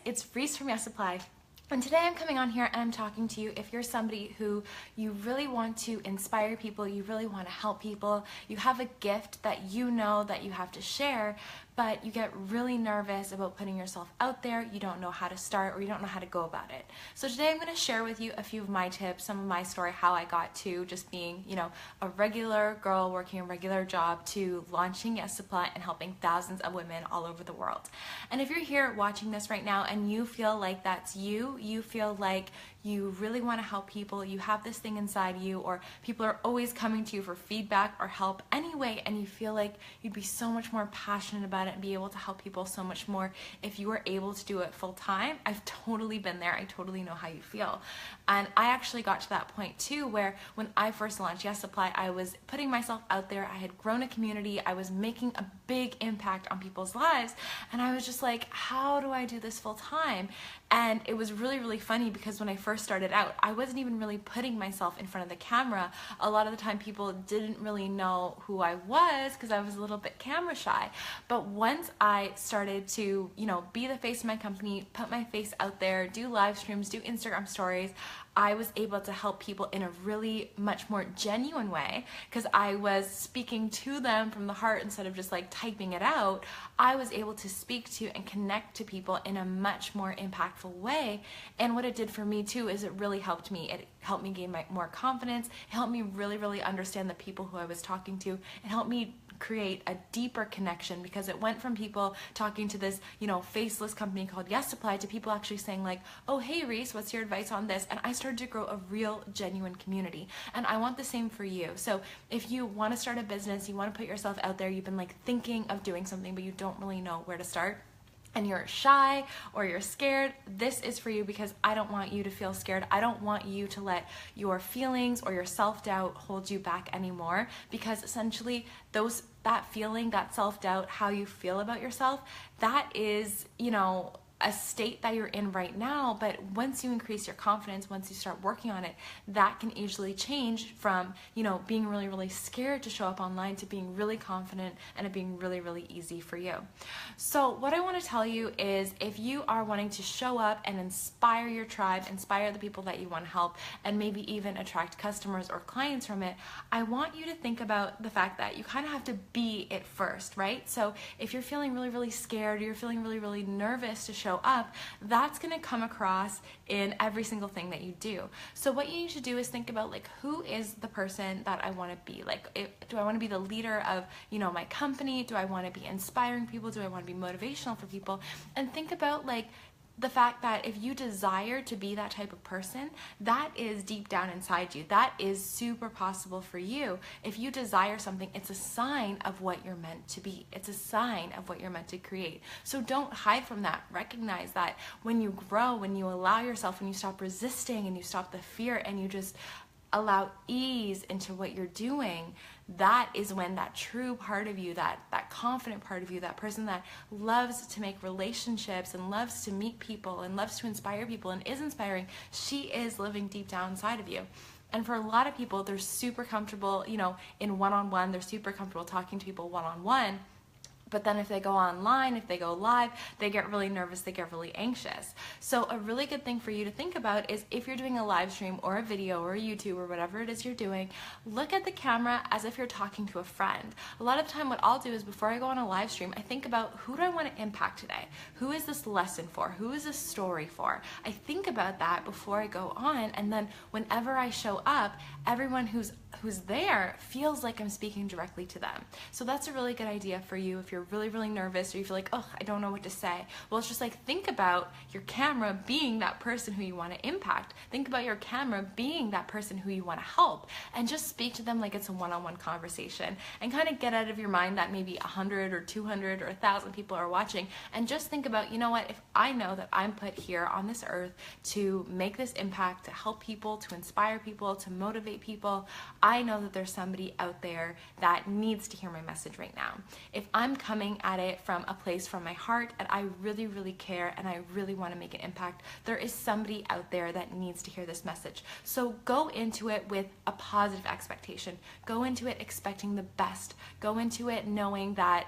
it's Reese from Yes Supply. And today I'm coming on here and I'm talking to you if you're somebody who you really want to inspire people, you really want to help people, you have a gift that you know that you have to share, but you get really nervous about putting yourself out there, you don't know how to start or you don't know how to go about it. So today I'm going to share with you a few of my tips, some of my story, how I got to just being, a regular girl working a regular job to launching Yes Supply and helping thousands of women all over the world. And if you're here watching this right now and you feel like that's you feel like you really want to help people, you have this thing inside you, or people are always coming to you for feedback or help anyway, and you feel like you'd be so much more passionate about it and be able to help people so much more if you were able to do it full time. I've totally been there. I totally know how you feel. And I actually got to that point too, where when I first launched Yes Supply, I was putting myself out there. I had grown a community. I was making a big impact on people's lives. And I was just like, how do I do this full time? And it was really, really funny because when I first started out, I wasn't even really putting myself in front of the camera. A lot of the time people didn't really know who I was because I was a little bit camera shy. But once I started to, be the face of my company, put my face out there, do live streams, do Instagram stories, I was able to help people in a really much more genuine way because I was speaking to them from the heart instead of just like typing it out. I was able to speak to and connect to people in a much more impactful way. And what it did for me too is it really helped me. It helped me gain more confidence. It helped me really, really understand the people who I was talking to. It helped me create a deeper connection because it went from people talking to this, faceless company called Yes Supply to people actually saying like, oh, hey Reese, what's your advice on this? And I started to grow a real, genuine community. And I want the same for you. So if you want to start a business, you want to put yourself out there, you've been like thinking of doing something, but you don't really know where to start, and you're shy or you're scared, this is for you because I don't want you to feel scared. I don't want you to let your feelings or your self-doubt hold you back anymore, because essentially that feeling, that self-doubt, how you feel about yourself, that is, a state that you're in right now. But once you increase your confidence, once you start working on it, that can easily change from, being really, really scared to show up online to being really confident and it being really, really easy for you. So what I want to tell you is if you are wanting to show up and inspire your tribe, inspire the people that you want to help, and maybe even attract customers or clients from it, I want you to think about the fact that you kind of have to be it first, right? So if you're feeling really, really scared, or you're feeling really, really nervous to show up, that's going to come across in every single thing that you do. So what you need to do is think about like, who is the person that I want to be? Like, do I want to be the leader of, my company? Do I want to be inspiring people? Do I want to be motivational for people? And think about like the fact that if you desire to be that type of person, that is deep down inside you. That is super possible for you. If you desire something, it's a sign of what you're meant to be. It's a sign of what you're meant to create. So don't hide from that. Recognize that when you grow, when you allow yourself, when you stop resisting and you stop the fear and you just allow ease into what you're doing, that is when that true part of you, that confident part of you, that person that loves to make relationships and loves to meet people and loves to inspire people and is inspiring, she is living deep down inside of you. And for a lot of people, they're super comfortable, in one-on-one, they're super comfortable talking to people one-on-one. But then if they go online, if they go live, they get really nervous, they get really anxious. So a really good thing for you to think about is if you're doing a live stream or a video or a YouTube or whatever it is you're doing, look at the camera as if you're talking to a friend. A lot of the time what I'll do is before I go on a live stream, I think about who do I want to impact today? Who is this lesson for? Who is this story for? I think about that before I go on, and then whenever I show up, everyone who's there feels like I'm speaking directly to them. So that's a really good idea for you if you're really, really nervous or you feel like, oh, I don't know what to say. Well, it's just like, think about your camera being that person who you want to impact. Think about your camera being that person who you want to help, and just speak to them like it's a one-on-one conversation, and kind of get out of your mind that maybe 100 or 200 or 1,000 people are watching, and just think about, if I know that I'm put here on this earth to make this impact, to help people, to inspire people, to motivate people, I know that there's somebody out there that needs to hear my message right now. If I'm coming at it from a place from my heart and I really, really care and I really want to make an impact, there is somebody out there that needs to hear this message. So go into it with a positive expectation. Go into it expecting the best. Go into it knowing that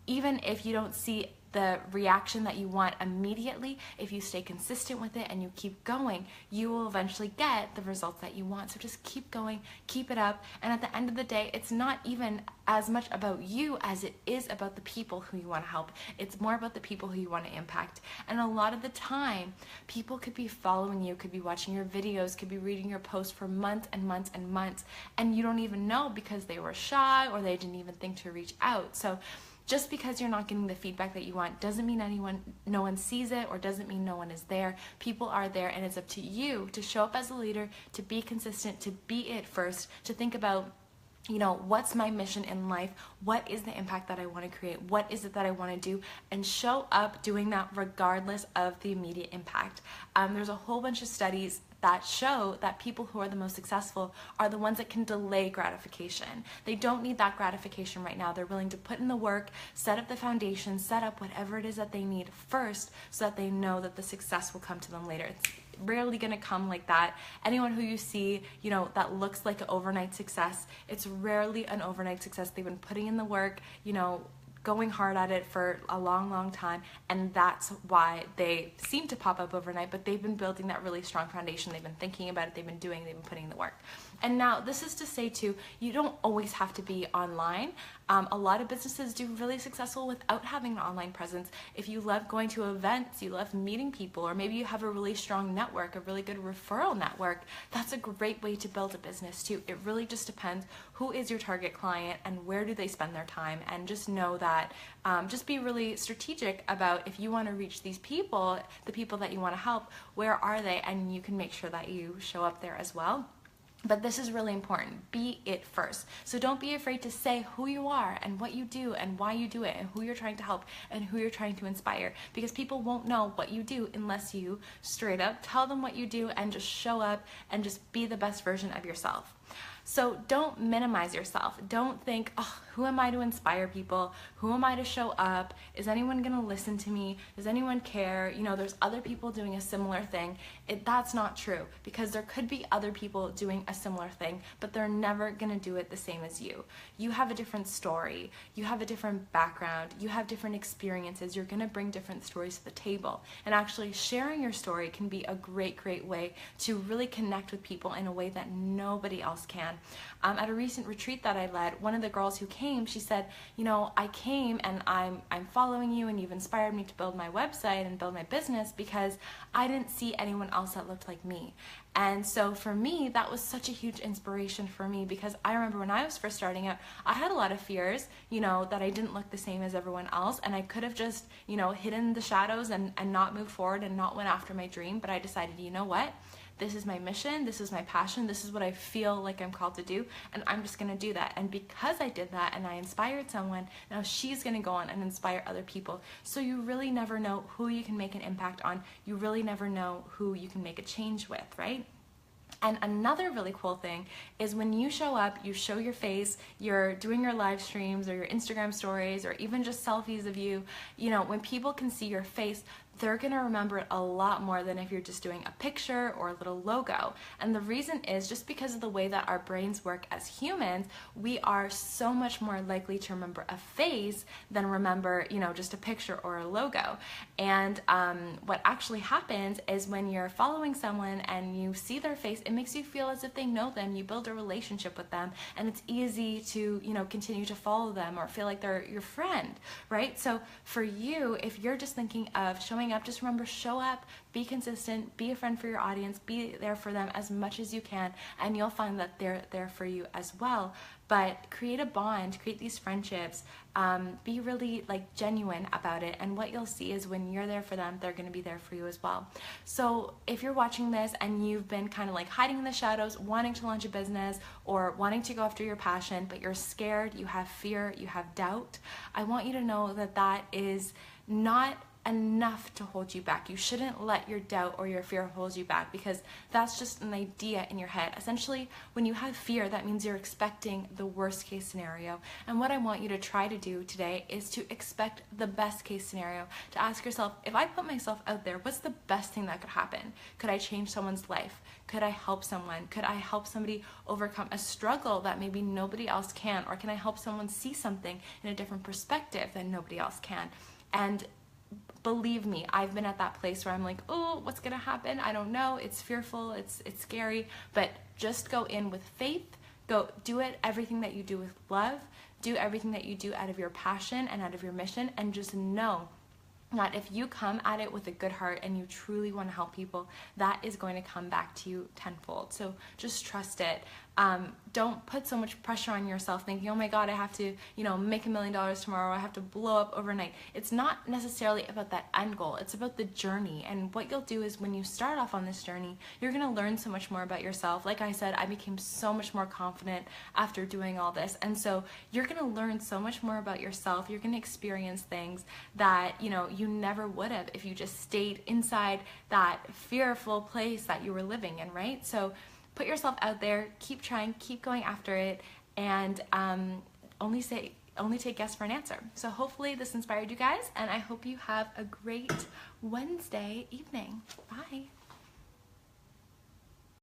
even if you don't see the reaction that you want immediately, if you stay consistent with it and you keep going, you will eventually get the results that you want. So just keep going, keep it up. And at the end of the day, it's not even as much about you as it is about the people who you want to help. It's more about the people who you want to impact. And a lot of the time, people could be following you, could be watching your videos, could be reading your posts for months and months and months, and you don't even know because they were shy or they didn't even think to reach out. So just because you're not getting the feedback that you want doesn't mean no one sees it, or doesn't mean no one is there. People are there, and it's up to you to show up as a leader, to be consistent, to be it first, to think about, you know, what's my mission in life? What is the impact that I want to create? What is it that I want to do? And show up doing that regardless of the immediate impact. There's a whole bunch of studies that show that people who are the most successful are the ones that can delay gratification. They don't need that gratification right now. They're willing to put in the work, set up the foundation, set up whatever it is that they need first, so that they know that the success will come to them later. It's rarely going to come like that. Anyone who you see, you know, that looks like an overnight success, it's rarely an overnight success. They've been putting in the work, you know, going hard at it for a long time, and that's why they seem to pop up overnight, but they've been building that really strong foundation. They've been thinking about it, they've been putting in the work. And now this is to say too, you don't always have to be online. A lot of businesses do really successful without having an online presence. If you love going to events, you love meeting people, or maybe you have a really strong network, a really good referral network, that's a great way to build a business too. It really just depends who is your target client and where do they spend their time. And just know that, just be really strategic about, if you want to reach these people, the people that you want to help, where are they? And you can make sure that you show up there as well. But this is really important. Be it first. So don't be afraid to say who you are and what you do and why you do it and who you're trying to help and who you're trying to inspire, because people won't know what you do unless you straight up tell them what you do and just show up and just be the best version of yourself. So don't minimize yourself. Don't think, oh, who am I to inspire people? Who am I to show up? Is anyone gonna listen to me? Does anyone care? You know, there's other people doing a similar thing. That's not true, because there could be other people doing a similar thing, but they're never gonna do it the same as you. You have a different story. You have a different background. You have different experiences. You're gonna bring different stories to the table. And actually sharing your story can be a great way to really connect with people in a way that nobody else can. At a recent retreat that I led, one of the girls who came, she said, you know, I came and I'm following you, and you've inspired me to build my website and build my business because I didn't see anyone else that looked like me. And so for me, that was such a huge inspiration for me, because I remember when I was first starting out, I had a lot of fears, you know, that I didn't look the same as everyone else, and I could have just, you know, hidden the shadows and not moved forward and not went after my dream. But I decided, you know what? This is my mission, this is my passion, this is what I feel like I'm called to do, and I'm just gonna do that. And because I did that and I inspired someone, now she's gonna go on and inspire other people. So you really never know who you can make an impact on. You really never know who you can make a change with, right? And another really cool thing is when you show up, you show your face, you're doing your live streams or your Instagram stories or even just selfies of you, you know, when people can see your face, they're gonna remember it a lot more than if you're just doing a picture or a little logo. And the reason is just because of the way that our brains work as humans, we are so much more likely to remember a face than remember, you know, just a picture or a logo. And what actually happens is when you're following someone and you see their face, it makes you feel as if they know them, you build a relationship with them, and it's easy to, you know, continue to follow them or feel like they're your friend, right? So for you, if you're just thinking of showing up, just remember, show up, be consistent, be a friend for your audience, be there for them as much as you can, and you'll find that they're there for you as well. But create a bond, create these friendships, be really like genuine about it, and what you'll see is when you're there for them, they're going to be there for you as well. So if you're watching this and you've been kind of like hiding in the shadows, wanting to launch a business or wanting to go after your passion, but you're scared, you have fear, you have doubt, I want you to know that that is not enough to hold you back. You shouldn't let your doubt or your fear hold you back, because that's just an idea in your head. Essentially, when you have fear, that means you're expecting the worst case scenario. And what I want you to try to do today is to expect the best case scenario, to ask yourself, if I put myself out there, what's the best thing that could happen? Could I change someone's life? Could I help someone? Could I help somebody overcome a struggle that maybe nobody else can? Or can I help someone see something in a different perspective that nobody else can? And believe me, I've been at that place where I'm like, oh, what's gonna happen? I don't know. It's fearful, it's scary, but just go in with faith. Go do it, everything that you do with love. Do everything that you do out of your passion and out of your mission, and just know that if you come at it with a good heart and you truly want to help people, that is going to come back to you tenfold. So just trust it. Don't put so much pressure on yourself thinking, oh my God, I have to, make $1 million tomorrow. I have to blow up overnight. It's not necessarily about that end goal. It's about the journey. And what you'll do is when you start off on this journey, you're going to learn so much more about yourself. Like I said, I became so much more confident after doing all this. And so you're going to learn so much more about yourself. You're going to experience things that, you never would have if you just stayed inside that fearful place that you were living in, right? So put yourself out there, keep trying, keep going after it, and only take yes for an answer. So hopefully this inspired you guys, and I hope you have a great Wednesday evening. Bye.